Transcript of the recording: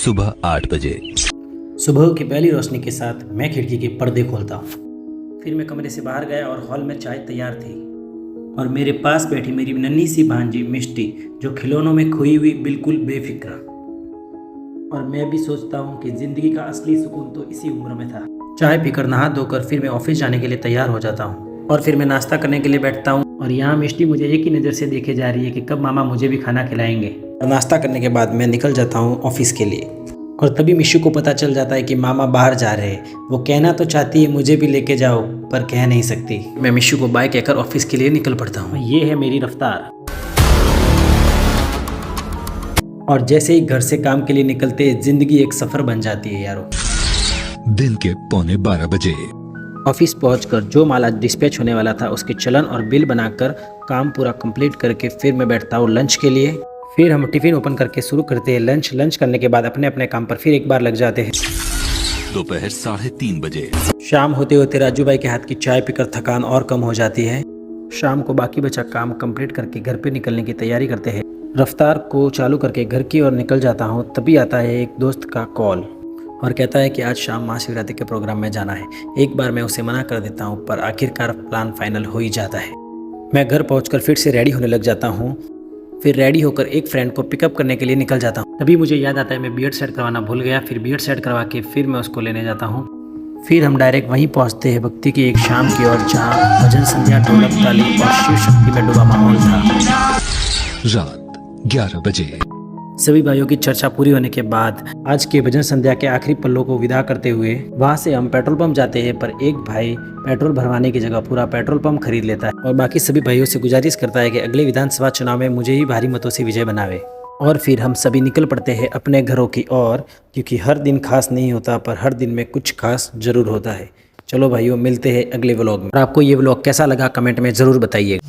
सुबह 8 बजे। सुबह की पहली रोशनी के साथ मैं खिड़की के पर्दे खोलता हूँ। फिर मैं कमरे से बाहर गया और हॉल में चाय तैयार थी और मेरे पास बैठी मेरी नन्ही सी भांजी मिष्टी, जो खिलौनों में खोई हुई बिल्कुल बेफिक्र। और मैं भी सोचता हूँ कि ज़िंदगी का असली सुकून तो इसी उम्र में था। चाय पीकर नहा धोकर फिर मैं ऑफिस जाने के लिए तैयार हो जाता हूँ और फिर मैं नाश्ता करने के लिए बैठता हूँ। और यहाँ मिष्टी मुझे एक ही नज़र से देखे जा रही है कि कब मामा मुझे भी खाना खिलाएंगे। और नाश्ता करने के बाद मैं निकल जाता हूँ ऑफिस के लिए। और तभी मिशू को पता चल जाता है कि मामा बाहर जा रहे हैं। वो कहना तो चाहती है मुझे भी लेके जाओ, पर कह नहीं सकती। मैं मिशू को बाय कहकर ऑफिस के लिए निकल पड़ता हूँ। ये है मेरी रफ्तार। और जैसे ही घर से काम के लिए निकलते जिंदगी एक सफर बन जाती है यारो। दिन के 11:45 बजे। ऑफिस पहुंचकर जो माल आज डिस्पैच होने वाला था उसके चलन और बिल बनाकर काम पूरा कंप्लीट करके फिर मैं बैठता हूँ लंच के लिए। फिर हम टिफिन ओपन करके शुरू करते हैं लंच करने के बाद अपने अपने काम पर फिर एक बार लग जाते हैं। दोपहर 3:30 बजे। शाम होते होते राजू भाई के हाथ की चाय पीकर थकान और कम हो जाती है। शाम को बाकी बचा काम कंप्लीट करके घर पे निकलने की तैयारी करते हैं। रफ्तार को चालू करके घर की ओर निकल जाता हूँ। तभी आता है एक दोस्त का कॉल और कहता है कि आज शाम महाशिवरात्रि के प्रोग्राम में जाना है। एक बार मैं उसे मना कर देता हूँ, पर आखिरकार प्लान फाइनल हो ही जाता है। मैं घर पहुँचकर फिर से रेडी होने लग जाता हूँ। फिर रेडी होकर एक फ्रेंड को पिकअप करने के लिए निकल जाता हूँ। तभी मुझे याद आता है मैं बीएड सेट करवाना भूल गया। फिर बीएड सेट करवा के फिर मैं उसको लेने जाता हूँ। फिर हम डायरेक्ट वहीं पहुँचते हैं भक्ति की एक शाम की ओर, जहाँ भजन संध्या, ढोलक ताली और शिव शक्ति में डूबा माहौल था। रात 11 बजे। सभी भाइयों की चर्चा पूरी होने के बाद आज के भजन संध्या के आखिरी पल्लों को विदा करते हुए वहां से हम पेट्रोल पंप जाते हैं। पर एक भाई पेट्रोल भरवाने की जगह पूरा पेट्रोल पंप खरीद लेता है और बाकी सभी भाइयों से गुजारिश करता है कि अगले विधानसभा चुनाव में मुझे ही भारी मतों से विजय बनावे। और फिर हम सभी निकल पड़ते हैं अपने घरों की ओर, क्योंकि हर दिन खास नहीं होता, पर हर दिन में कुछ खास जरूर होता है। चलो भाइयों, मिलते हैं अगले व्लॉग में। और आपको ये व्लॉग कैसा लगा कमेंट में ज़रूर बताइए।